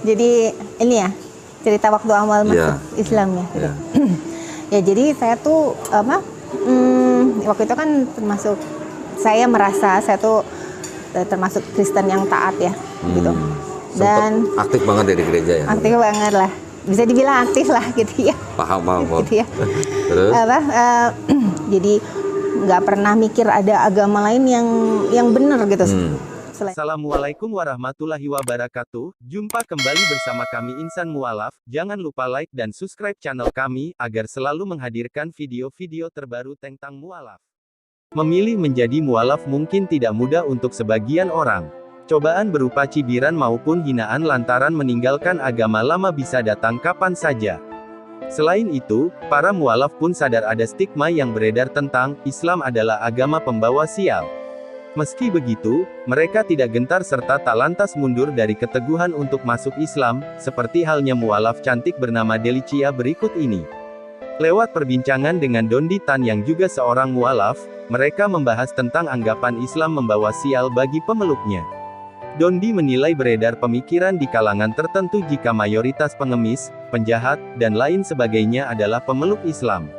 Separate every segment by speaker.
Speaker 1: Jadi ini ya cerita waktu awal masuk Islam ya.
Speaker 2: Iya.
Speaker 1: Ya jadi saya tuh waktu itu kan termasuk saya merasa saya tuh termasuk Kristen yang taat ya gitu. Dan
Speaker 2: aktif banget ya di gereja ya.
Speaker 1: Aktif banget lah. Bisa dibilang aktif lah gitu ya.
Speaker 2: Paham.
Speaker 1: Gitu ya.
Speaker 2: Terus?
Speaker 1: Jadi nggak pernah mikir ada agama lain yang benar gitu.
Speaker 3: Assalamualaikum warahmatullahi wabarakatuh. Jumpa kembali bersama kami Insan Mualaf. Jangan lupa like dan subscribe channel kami, agar selalu menghadirkan video-video terbaru tentang mualaf. Memilih menjadi mualaf mungkin tidak mudah untuk sebagian orang. Cobaan berupa cibiran maupun hinaan lantaran meninggalkan agama lama bisa datang kapan saja. Selain itu, para mualaf pun sadar ada stigma yang beredar tentang Islam adalah agama pembawa sial. Meski begitu, mereka tidak gentar serta tak lantas mundur dari keteguhan untuk masuk Islam, seperti halnya mualaf cantik bernama Delicia berikut ini. Lewat perbincangan dengan Dondi Tan yang juga seorang mualaf, mereka membahas tentang anggapan Islam membawa sial bagi pemeluknya. Dondi menilai beredar pemikiran di kalangan tertentu jika mayoritas pengemis, penjahat, dan lain sebagainya adalah pemeluk Islam.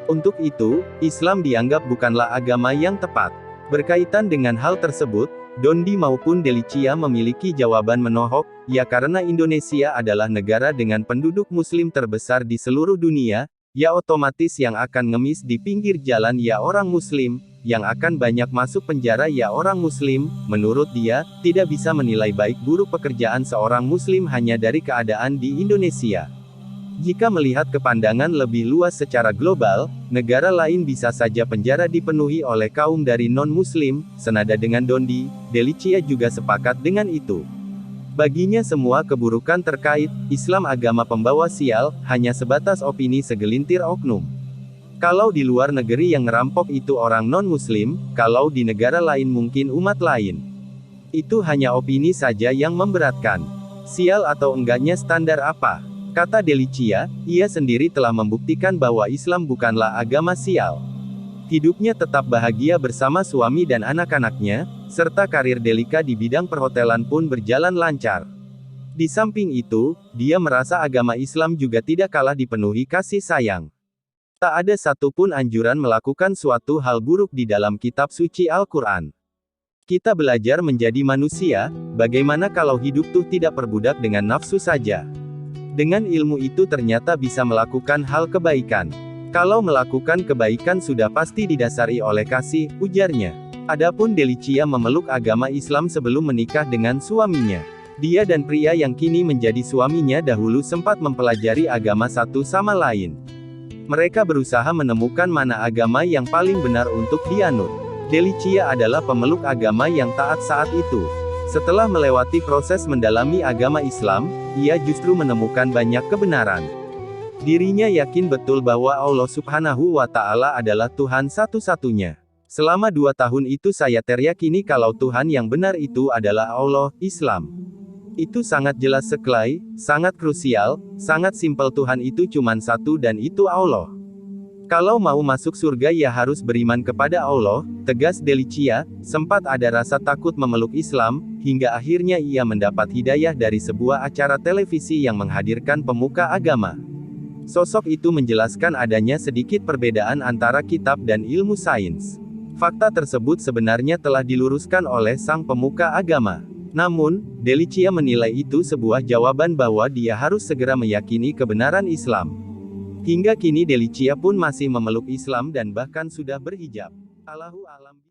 Speaker 3: Untuk itu, Islam dianggap bukanlah agama yang tepat. Berkaitan dengan hal tersebut, Dondi maupun Delicia memiliki jawaban menohok, ya karena Indonesia adalah negara dengan penduduk muslim terbesar di seluruh dunia, ya otomatis yang akan ngemis di pinggir jalan ya orang muslim, yang akan banyak masuk penjara ya orang muslim. Menurut dia, tidak bisa menilai baik buruk pekerjaan seorang muslim hanya dari keadaan di Indonesia. Jika melihat kepandangan lebih luas secara global, negara lain bisa saja penjara dipenuhi oleh kaum dari non-muslim. Senada dengan Dondi, Delicia juga sepakat dengan itu. Baginya semua keburukan terkait Islam agama pembawa sial, hanya sebatas opini segelintir oknum. Kalau di luar negeri yang ngerampok itu orang non-muslim, kalau di negara lain mungkin umat lain. Itu hanya opini saja yang memberatkan. Sial atau enggaknya standar apa? Kata Delicia, ia sendiri telah membuktikan bahwa Islam bukanlah agama sial. Hidupnya tetap bahagia bersama suami dan anak-anaknya, serta karir Delika di bidang perhotelan pun berjalan lancar. Di samping itu, dia merasa agama Islam juga tidak kalah dipenuhi kasih sayang. Tak ada satupun anjuran melakukan suatu hal buruk di dalam kitab suci Al-Quran. Kita belajar menjadi manusia, bagaimana kalau hidup tuh tidak perbudak dengan nafsu saja. Dengan ilmu itu ternyata bisa melakukan hal kebaikan. Kalau melakukan kebaikan sudah pasti didasari oleh kasih, ujarnya. Adapun Delicia memeluk agama Islam sebelum menikah dengan suaminya. Dia dan pria yang kini menjadi suaminya dahulu sempat mempelajari agama satu sama lain. Mereka berusaha menemukan mana agama yang paling benar untuk dianut. Delicia adalah pemeluk agama yang taat saat itu. Setelah melewati proses mendalami agama Islam, ia justru menemukan banyak kebenaran. Dirinya yakin betul bahwa Allah Subhanahu wa Ta'ala adalah Tuhan satu-satunya. Selama 2 tahun itu saya teryakini kalau Tuhan yang benar itu adalah Allah, Islam. Itu sangat jelas sekali, sangat krusial, sangat simpel. Tuhan itu cuma satu dan itu Allah. Kalau mau masuk surga ya harus beriman kepada Allah, tegas Delicia. Sempat ada rasa takut memeluk Islam, hingga akhirnya ia mendapat hidayah dari sebuah acara televisi yang menghadirkan pemuka agama. Sosok itu menjelaskan adanya sedikit perbedaan antara kitab dan ilmu sains. Fakta tersebut sebenarnya telah diluruskan oleh sang pemuka agama. Namun, Delicia menilai itu sebuah jawaban bahwa dia harus segera meyakini kebenaran Islam. Hingga kini Delicia pun masih memeluk Islam dan bahkan sudah berhijab. Allahu a'lam.